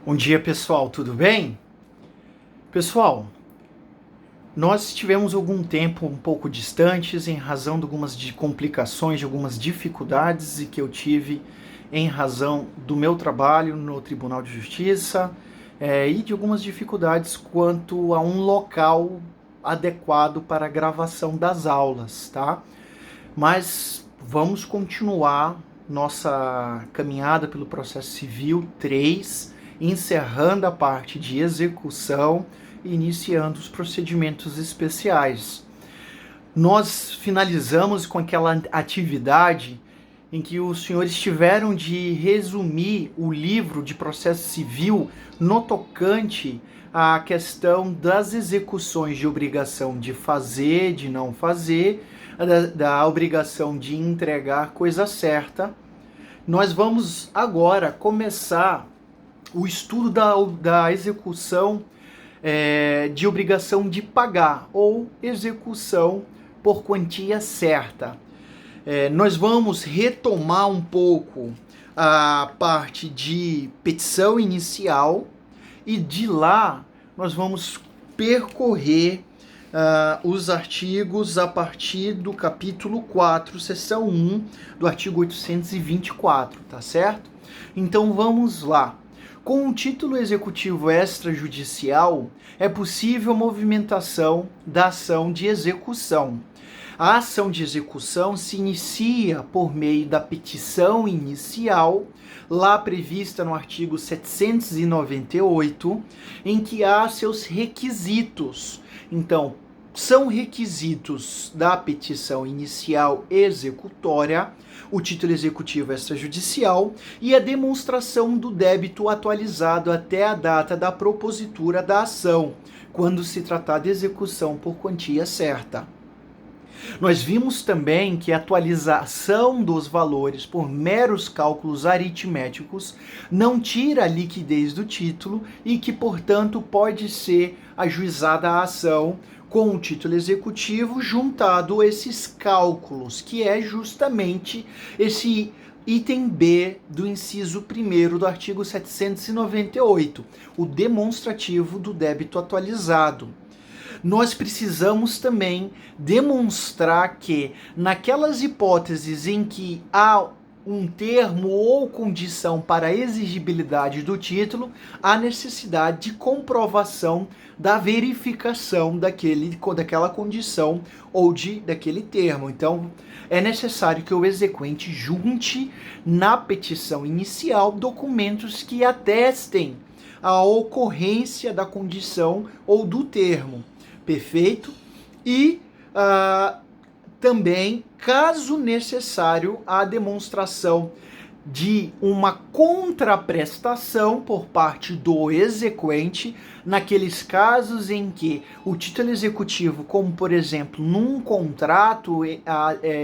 Bom dia, pessoal, tudo bem? Pessoal, nós tivemos algum tempo um pouco distantes em razão de algumas complicações, de algumas dificuldades e que eu tive em razão do meu trabalho no Tribunal de Justiça e de algumas dificuldades quanto a um local adequado para a gravação das aulas, tá? Mas vamos continuar nossa caminhada pelo processo civil 3, encerrando a parte de execução e iniciando os procedimentos especiais. Nós finalizamos com aquela atividade em que os senhores tiveram de resumir o livro de processo civil no tocante à questão das execuções de obrigação de fazer, de não fazer, da obrigação de entregar coisa certa. Nós vamos agora começar o estudo da execução de obrigação de pagar ou execução por quantia certa. Nós vamos retomar um pouco a parte de petição inicial e de lá nós vamos percorrer os artigos a partir do capítulo 4, seção 1 do artigo 824, tá certo? Então vamos lá. Com o título executivo extrajudicial, é possível movimentação da ação de execução. A ação de execução se inicia por meio da petição inicial, lá prevista no artigo 798, em que há seus requisitos. Então, são requisitos da petição inicial executória, o título executivo extrajudicial e a demonstração do débito atualizado até a data da propositura da ação, quando se tratar de execução por quantia certa. Nós vimos também que a atualização dos valores por meros cálculos aritméticos não tira a liquidez do título e que, portanto, pode ser ajuizada a ação com o título executivo juntado a esses cálculos, que é justamente esse item B do inciso 1º do artigo 798, o demonstrativo do débito atualizado. Nós precisamos também demonstrar que, naquelas hipóteses em que há um termo ou condição para a exigibilidade do título, há necessidade de comprovação da verificação daquela condição ou daquele termo. Então, é necessário que o exequente junte na petição inicial documentos que atestem a ocorrência da condição ou do termo. Perfeito? E também, caso necessário, a demonstração de uma contraprestação por parte do exequente naqueles casos em que o título executivo, como por exemplo num contrato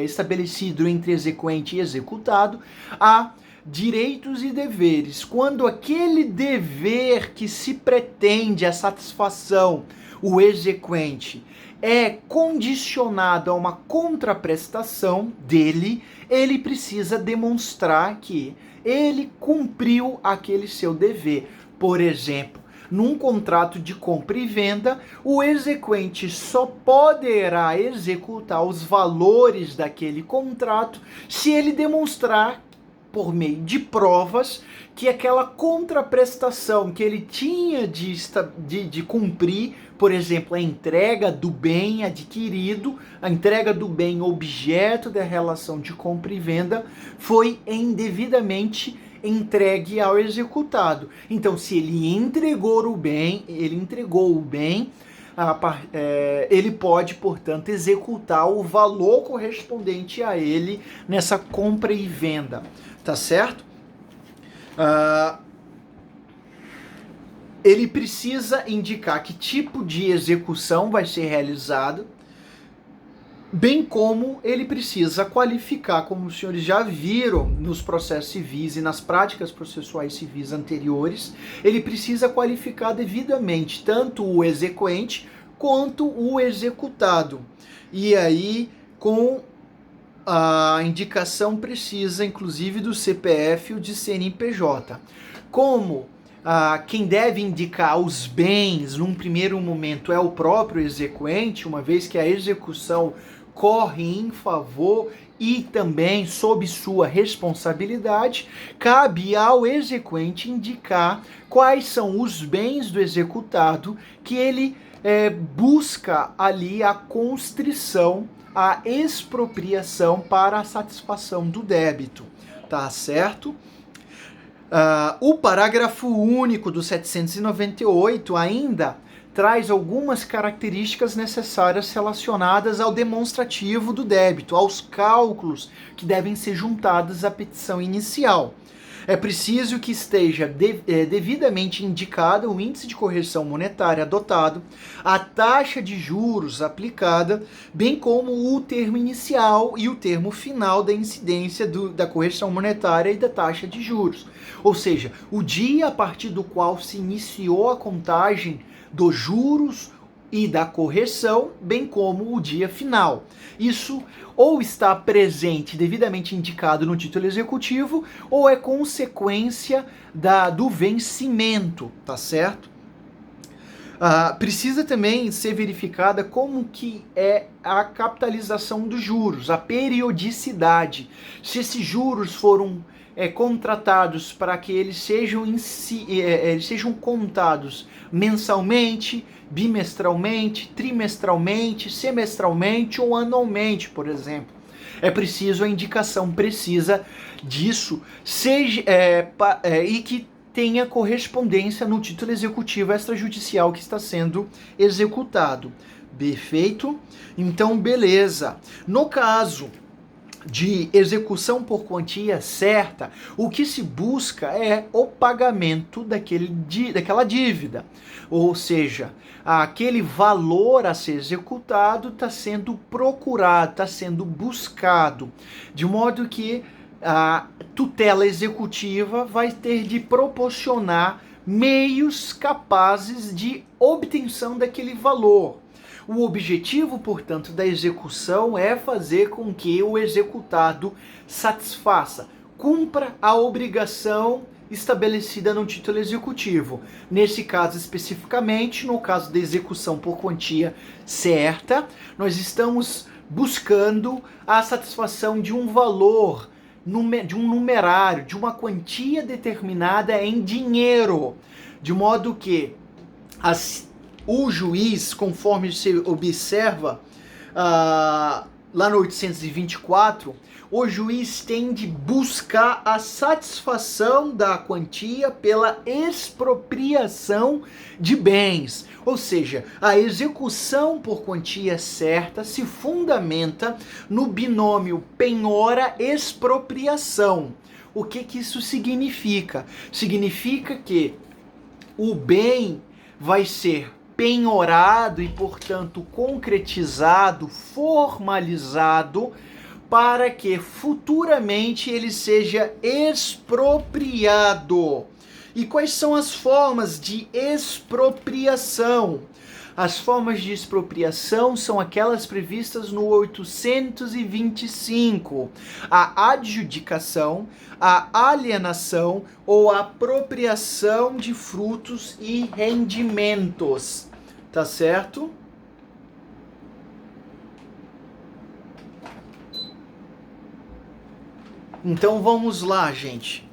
estabelecido entre exequente e executado, há direitos e deveres. Quando aquele dever que se pretende a satisfação, o exequente, é condicionado a uma contraprestação dele, ele precisa demonstrar que ele cumpriu aquele seu dever. Por exemplo, num contrato de compra e venda, o exequente só poderá executar os valores daquele contrato se ele demonstrar por meio de provas que aquela contraprestação que ele tinha de cumprir, por exemplo, a entrega do bem adquirido, a entrega do bem objeto da relação de compra e venda, foi indevidamente entregue ao executado. Então, se ele entregou o bem, ele pode, portanto, executar o valor correspondente a ele nessa compra e venda, tá certo? Ele precisa indicar que tipo de execução vai ser realizado, bem como ele precisa qualificar, como os senhores já viram nos processos civis e nas práticas processuais civis anteriores, ele precisa qualificar devidamente tanto o exequente quanto o executado. E aí, com a indicação precisa, inclusive, do CPF ou de CNPJ. Como quem deve indicar os bens num primeiro momento é o próprio exequente, uma vez que a execução corre em favor e também sob sua responsabilidade, cabe ao exequente indicar quais são os bens do executado que ele busca ali a constrição, a expropriação para a satisfação do débito, tá certo? O parágrafo único do 798 ainda traz algumas características necessárias relacionadas ao demonstrativo do débito, aos cálculos que devem ser juntados à petição inicial. É preciso que esteja devidamente indicado o índice de correção monetária adotado, a taxa de juros aplicada, bem como o termo inicial e o termo final da incidência da correção monetária e da taxa de juros. Ou seja, o dia a partir do qual se iniciou a contagem dos juros e da correção, bem como o dia final. Isso ou está presente, devidamente indicado no título executivo, ou é consequência do vencimento, tá certo? Precisa também ser verificada como que é a capitalização dos juros, a periodicidade. Se esses juros foram contratados para que eles sejam contados mensalmente, bimestralmente, trimestralmente, semestralmente ou anualmente, por exemplo. É preciso a indicação precisa disso, e que tenha correspondência no título executivo extrajudicial que está sendo executado. Perfeito? Então, beleza. No caso de execução por quantia certa, o que se busca é o pagamento daquela dívida. Ou seja, aquele valor a ser executado está sendo procurado, está sendo buscado, de modo que a tutela executiva vai ter de proporcionar meios capazes de obtenção daquele valor. O objetivo, portanto, da execução é fazer com que o executado satisfaça, cumpra a obrigação estabelecida no título executivo. Nesse caso especificamente, no caso da execução por quantia certa, nós estamos buscando a satisfação de um valor, de um numerário, de uma quantia determinada em dinheiro, de modo que o juiz, conforme se observa lá no 824, o juiz tem de buscar a satisfação da quantia pela expropriação de bens. Ou seja, a execução por quantia certa se fundamenta no binômio penhora-expropriação. O que isso significa? Significa que o bem vai ser penhorado e, portanto, concretizado, formalizado, para que futuramente ele seja expropriado. E quais são as formas de expropriação? As formas de expropriação são aquelas previstas no 825. A adjudicação, a alienação ou a apropriação de frutos e rendimentos. Tá certo? Então vamos lá, gente.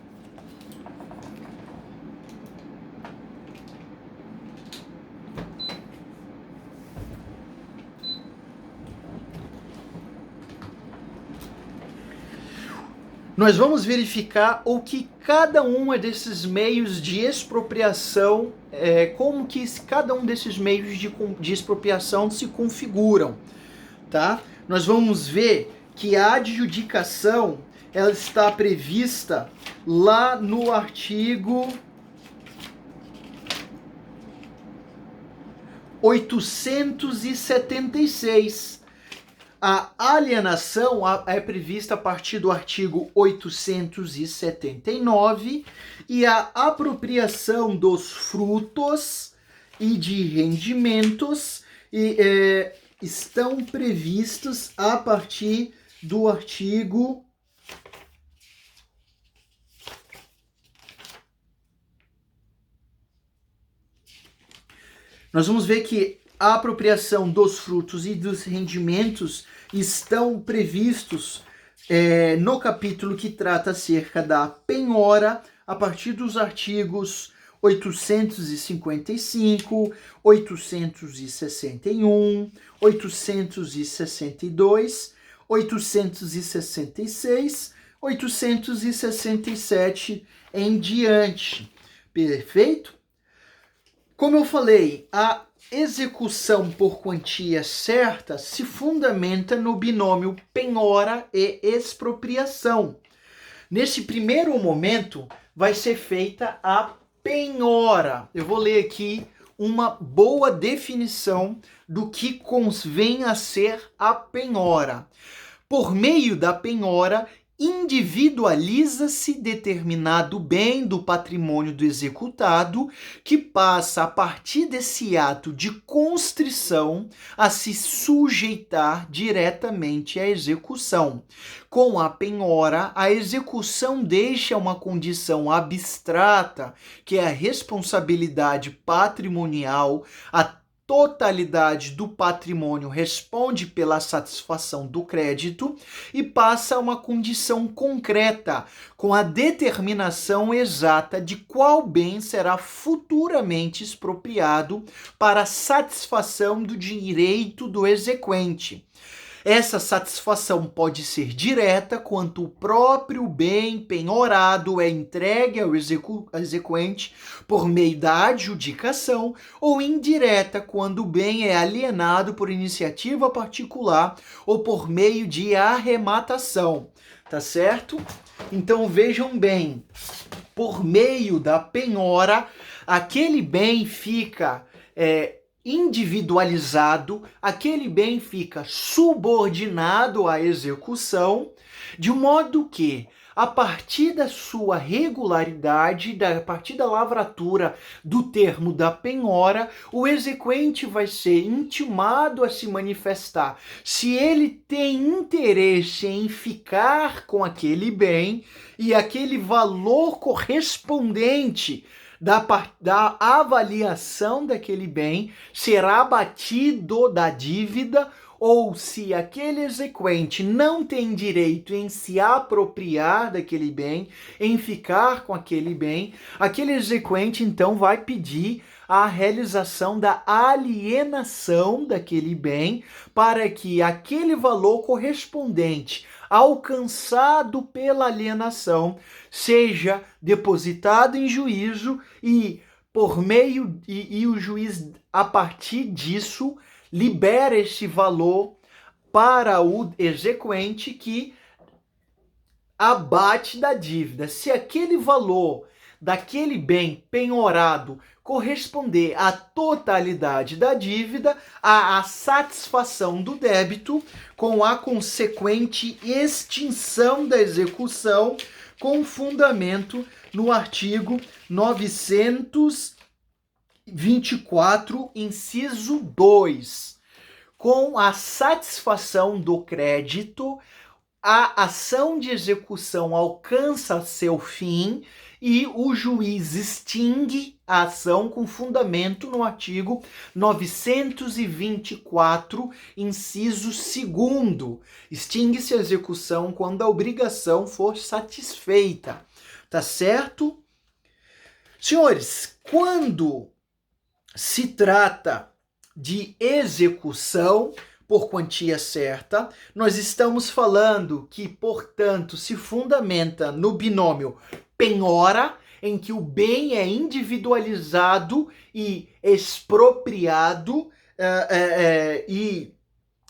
Nós vamos verificar o que cada um desses meios de expropriação, como que cada um desses meios de expropriação se configuram, tá? Nós vamos ver que a adjudicação, ela está prevista lá no artigo 876. A alienação é prevista a partir do artigo 879 e a apropriação dos frutos e de rendimentos estão previstos a partir do artigo nós vamos ver que a apropriação dos frutos e dos rendimentos estão previstos no capítulo que trata acerca da penhora, a partir dos artigos 855, 861, 862, 866, 867 em diante. Perfeito? Como eu falei, a execução por quantia certa se fundamenta no binômio penhora e expropriação. Nesse primeiro momento, vai ser feita a penhora. Eu vou ler aqui uma boa definição do que convém a ser a penhora. Por meio da penhora, individualiza-se determinado bem do patrimônio do executado, que passa, a partir desse ato de constrição, a se sujeitar diretamente à execução. Com a penhora, a execução deixa uma condição abstrata, que é a responsabilidade patrimonial, a totalidade do patrimônio responde pela satisfação do crédito e passa a uma condição concreta, com a determinação exata de qual bem será futuramente expropriado para a satisfação do direito do exequente. Essa satisfação pode ser direta, quanto o próprio bem penhorado é entregue ao exequente por meio da adjudicação, ou indireta, quando o bem é alienado por iniciativa particular ou por meio de arrematação. Tá certo? Então vejam bem, por meio da penhora, aquele bem fica individualizado, aquele bem fica subordinado à execução, de modo que, a partir da sua regularidade, a partir da lavratura do termo da penhora, o exequente vai ser intimado a se manifestar se ele tem interesse em ficar com aquele bem e aquele valor correspondente da avaliação daquele bem será abatido da dívida, ou se aquele exequente não tem direito em se apropriar daquele bem, em ficar com aquele bem, aquele exequente então vai pedir a realização da alienação daquele bem, para que aquele valor correspondente alcançado pela alienação seja depositado em juízo e por meio e o juiz, a partir disso, libera esse valor para o exequente, que abate da dívida. Se aquele valor daquele bem penhorado corresponder à totalidade da dívida, à satisfação do débito, com a consequente extinção da execução, com fundamento no artigo 924, inciso 2. Com a satisfação do crédito, a ação de execução alcança seu fim e o juiz extingue a ação com fundamento no artigo 924, inciso 2º. Extingue-se a execução quando a obrigação for satisfeita. Tá certo? Senhores, quando se trata de execução por quantia certa, nós estamos falando que, portanto, se fundamenta no binômio penhora, em que o bem é individualizado e expropriado e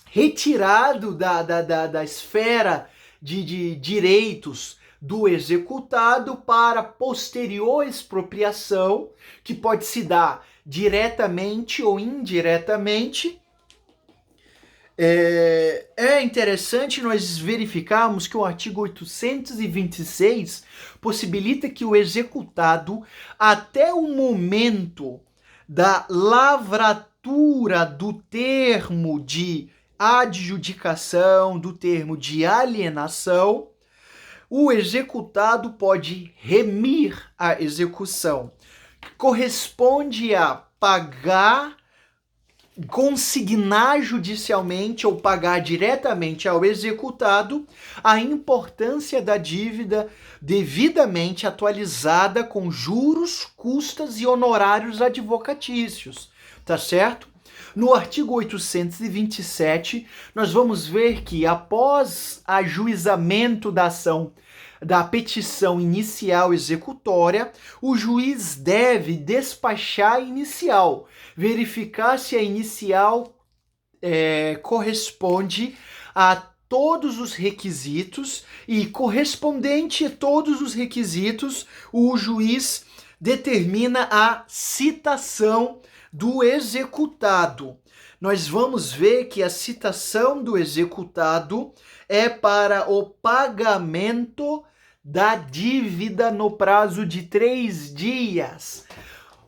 retirado da esfera de direitos do executado para posterior expropriação, que pode se dar diretamente ou indiretamente. É interessante nós verificarmos que o artigo 826 possibilita que o executado, até o momento da lavratura do termo de adjudicação, do termo de alienação, o executado pode remir a execução. Corresponde a pagar consignar judicialmente ou pagar diretamente ao executado a importância da dívida devidamente atualizada com juros, custas e honorários advocatícios, tá certo? No artigo 827, nós vamos ver que após ajuizamento da ação da petição inicial executória, o juiz deve despachar a inicial, verificar se a inicial corresponde a todos os requisitos e, correspondente a todos os requisitos, o juiz determina a citação do executado. Nós vamos ver que a citação do executado é para o pagamento da dívida no prazo de 3 dias.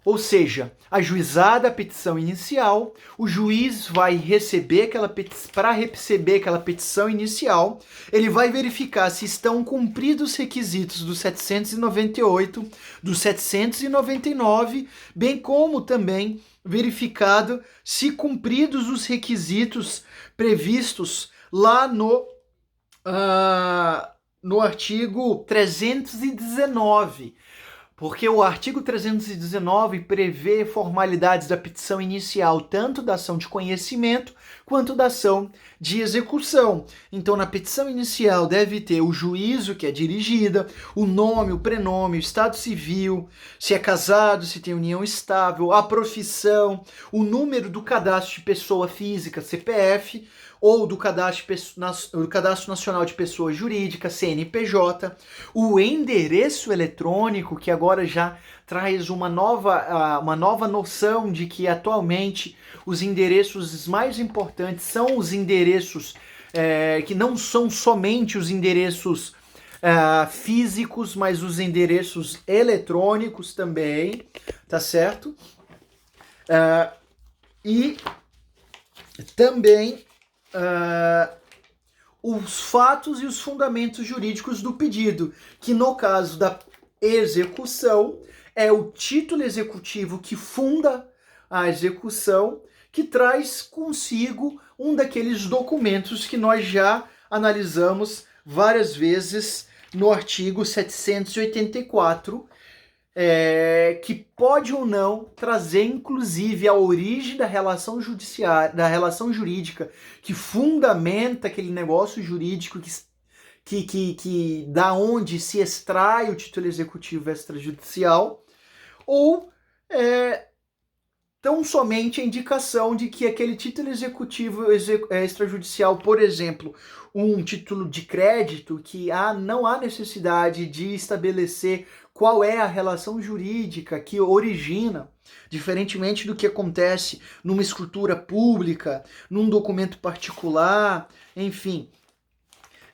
Ou seja, ajuizada a petição inicial, o juiz vai receber aquela petição, para receber aquela petição inicial, ele vai verificar se estão cumpridos os requisitos do 798, do 799, bem como também verificado se cumpridos os requisitos previstos lá no artigo 319, porque o artigo 319 prevê formalidades da petição inicial, tanto da ação de conhecimento quanto da ação de execução. Então, na petição inicial deve ter o juízo que é dirigida, o nome, o prenome, o estado civil, se é casado, se tem união estável, a profissão, o número do cadastro de pessoa física, CPF, ou do Cadastro Nacional de Pessoa Jurídica, CNPJ, o endereço eletrônico, que agora já traz uma nova noção de que atualmente os endereços mais importantes são os endereços que não são somente os endereços físicos, mas os endereços eletrônicos também, tá certo? E também os fatos e os fundamentos jurídicos do pedido, que no caso da execução é o título executivo que funda a execução, que traz consigo um daqueles documentos que nós já analisamos várias vezes no artigo 784, que pode ou não trazer inclusive a origem da relação judiciária, da relação jurídica, que fundamenta aquele negócio jurídico que da onde se extrai o título executivo extrajudicial, ou tão somente a indicação de que aquele título executivo extrajudicial, por exemplo, um título de crédito, que não há necessidade de estabelecer qual é a relação jurídica que origina, diferentemente do que acontece numa escritura pública, num documento particular, enfim.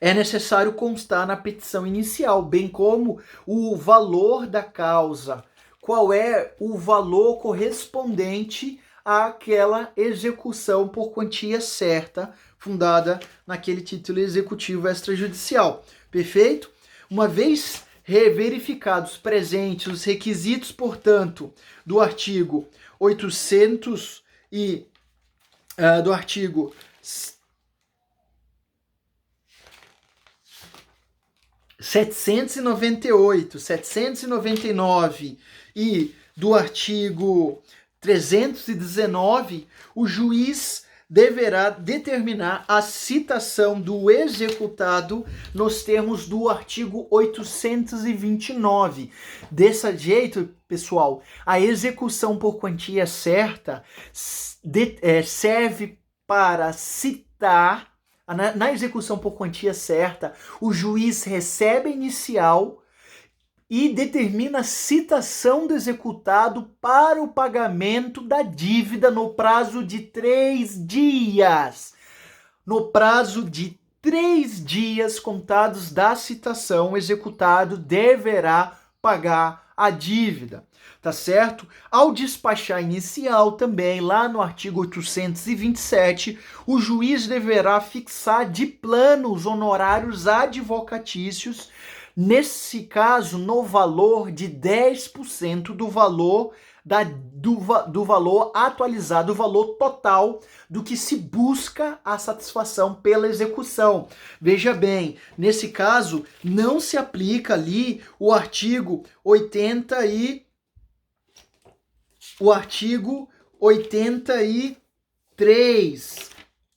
É necessário constar na petição inicial, bem como o valor da causa, qual é o valor correspondente àquela execução por quantia certa, fundada naquele título executivo extrajudicial. Perfeito? Uma vez reverificados presentes os requisitos, portanto, do artigo 798, 799 e do artigo 319, o juiz deverá determinar a citação do executado nos termos do artigo 829. Desse jeito, pessoal, a execução por quantia certa serve para citar. Na execução por quantia certa, o juiz recebe a inicial e determina a citação do executado para o pagamento da dívida no prazo de 3 dias. No prazo de 3 dias contados da citação, o executado deverá pagar a dívida. Tá certo? Ao despachar inicial também, lá no artigo 827, o juiz deverá fixar de plano os honorários advocatícios nesse caso, no valor de 10% do valor do valor atualizado, do valor total do que se busca a satisfação pela execução. Veja bem, nesse caso, não se aplica ali o artigo 83,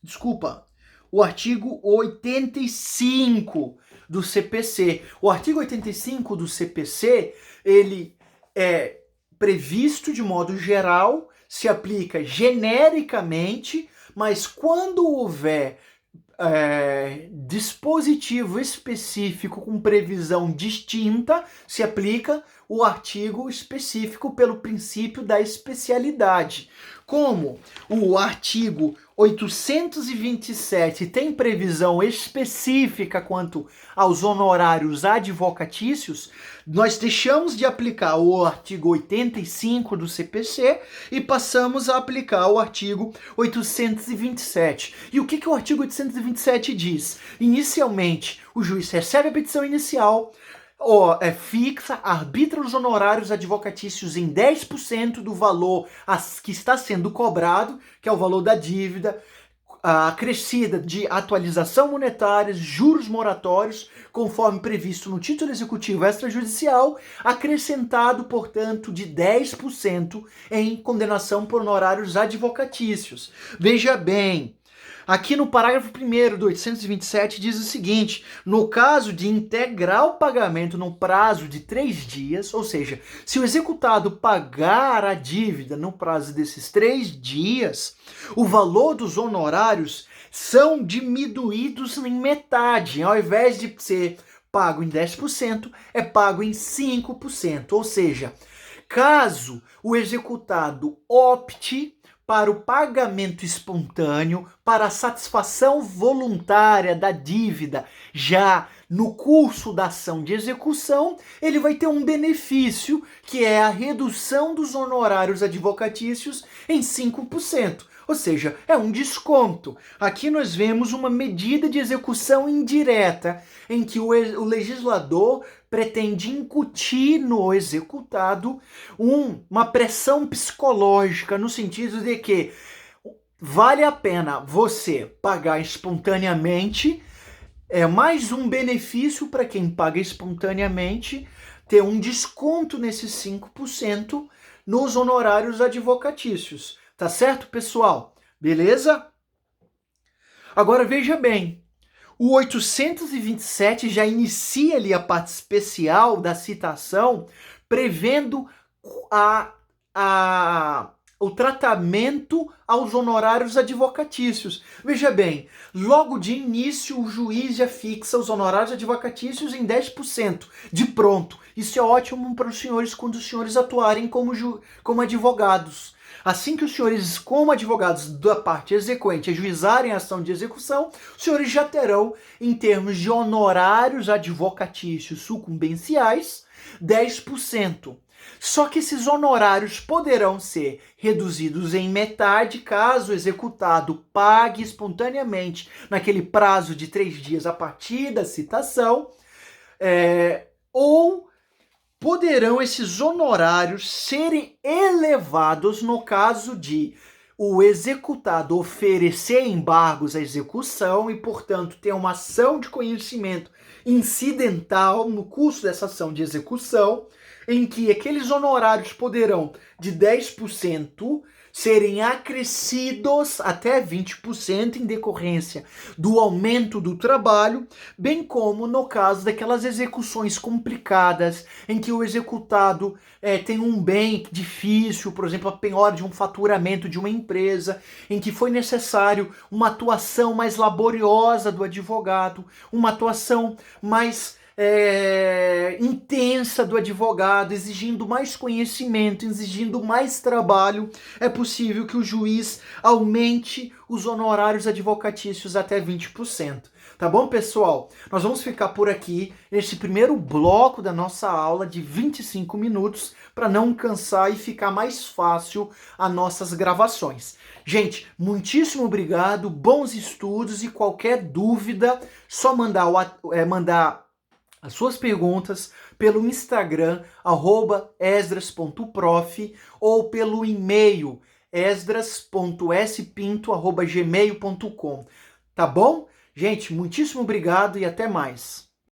desculpa, o artigo 85 do CPC. O artigo 85 do CPC, ele é previsto de modo geral, se aplica genericamente, mas quando houver dispositivo específico com previsão distinta, se aplica o artigo específico pelo princípio da especialidade. Como o artigo 827 tem previsão específica quanto aos honorários advocatícios, nós deixamos de aplicar o artigo 85 do CPC e passamos a aplicar o artigo 827. E o que o artigo 827 diz? Inicialmente, o juiz recebe a petição inicial, fixa, arbitra os honorários advocatícios em 10% do valor que está sendo cobrado, que é o valor da dívida, acrescida de atualização monetária, juros moratórios, conforme previsto no título executivo extrajudicial, acrescentado, portanto, de 10% em condenação por honorários advocatícios. Veja bem, aqui no parágrafo 1º do 827 diz o seguinte: no caso de integrar o pagamento no prazo de 3 dias, ou seja, se o executado pagar a dívida no prazo desses 3 dias, o valor dos honorários são diminuídos em metade. Ao invés de ser pago em 10%, é pago em 5%. Ou seja, caso o executado opte para o pagamento espontâneo, para a satisfação voluntária da dívida já no curso da ação de execução, ele vai ter um benefício, que é a redução dos honorários advocatícios em 5%. Ou seja, é um desconto. Aqui nós vemos uma medida de execução indireta, em que o legislador pretende incutir no executado uma pressão psicológica, no sentido de que vale a pena você pagar espontaneamente, é mais um benefício para quem paga espontaneamente, ter um desconto nesses 5% nos honorários advocatícios. Tá certo, pessoal? Beleza? Agora veja bem, o 827 já inicia ali a parte especial da citação, prevendo o tratamento aos honorários advocatícios. Veja bem, logo de início o juiz já fixa os honorários advocatícios em 10%, de pronto. Isso é ótimo para os senhores quando os senhores atuarem como advogados. Assim que os senhores, como advogados da parte exequente, ajuizarem a ação de execução, os senhores já terão, em termos de honorários advocatícios sucumbenciais, 10%. Só que esses honorários poderão ser reduzidos em metade caso o executado pague espontaneamente naquele prazo de 3 dias a partir da citação, ou poderão esses honorários serem elevados no caso de o executado oferecer embargos à execução e, portanto, ter uma ação de conhecimento incidental no curso dessa ação de execução, em que aqueles honorários poderão, de 10%, serem acrescidos até 20% em decorrência do aumento do trabalho, bem como no caso daquelas execuções complicadas, em que o executado tem um bem difícil, por exemplo, a penhora de um faturamento de uma empresa, em que foi necessário uma atuação mais laboriosa do advogado, uma atuação mais intensa do advogado, exigindo mais conhecimento, exigindo mais trabalho, é possível que o juiz aumente os honorários advocatícios até 20%. Tá bom, pessoal? Nós vamos ficar por aqui nesse primeiro bloco da nossa aula de 25 minutos para não cansar e ficar mais fácil as nossas gravações. Gente, muitíssimo obrigado, bons estudos, e qualquer dúvida, só mandar as suas perguntas pelo Instagram, @esdras.prof, ou pelo e-mail esdras.spinto@gmail.com. Tá bom? Gente, muitíssimo obrigado e até mais.